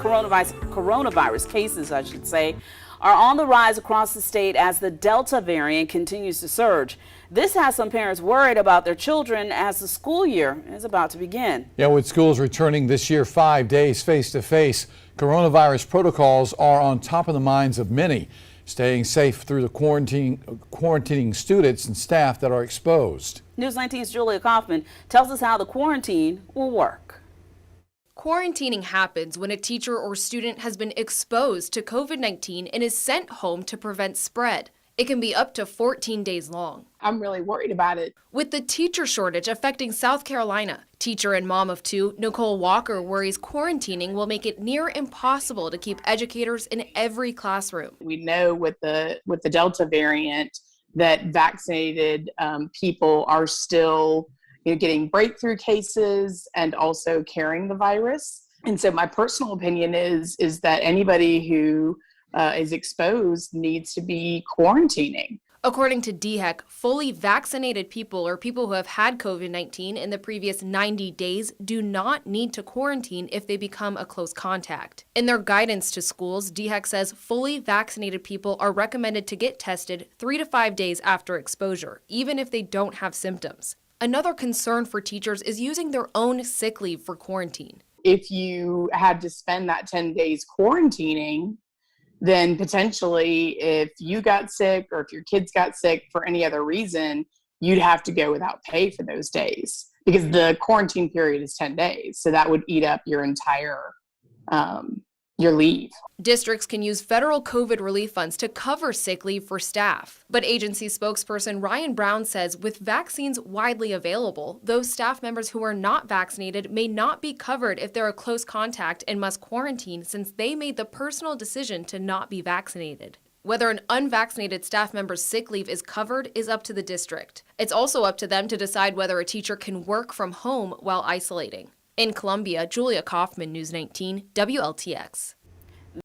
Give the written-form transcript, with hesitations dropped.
coronavirus cases, I should say, are on the rise across the state as the Delta variant continues to surge. This has some parents worried about their children as the school year is about to begin. Yeah, with schools returning this year 5 days face-to-face, coronavirus protocols are on top of the minds of many, staying safe through the quarantining students and staff that are exposed. News 19's Julia Kaufman tells us how the quarantine will work. Quarantining happens when a teacher or student has been exposed to COVID-19 and is sent home to prevent spread. It can be up to 14 days long. I'm really worried about it. With the teacher shortage affecting South Carolina, teacher and mom of two, Nicole Walker, worries quarantining will make it near impossible to keep educators in every classroom. We know with the Delta variant that vaccinated people are still getting breakthrough cases and also carrying the virus. And so my personal opinion is that anybody who is exposed needs to be quarantining. According to DHEC, fully vaccinated people or people who have had COVID-19 in the previous 90 days do not need to quarantine if they become a close contact. In their guidance to schools, DHEC says fully vaccinated people are recommended to get tested 3 to 5 days after exposure, even if they don't have symptoms. Another concern for teachers is using their own sick leave for quarantine. If you had to spend that 10 days quarantining, then potentially if you got sick or if your kids got sick for any other reason, you'd have to go without pay for those days because the quarantine period is 10 days. So that would eat up your entire your leave. Districts can use federal COVID relief funds to cover sick leave for staff. But agency spokesperson Ryan Brown says with vaccines widely available, those staff members who are not vaccinated may not be covered if they're a close contact and must quarantine since they made the personal decision to not be vaccinated. Whether an unvaccinated staff member's sick leave is covered is up to the district. It's also up to them to decide whether a teacher can work from home while isolating. In Columbia, Julia Kaufman, News 19, WLTX.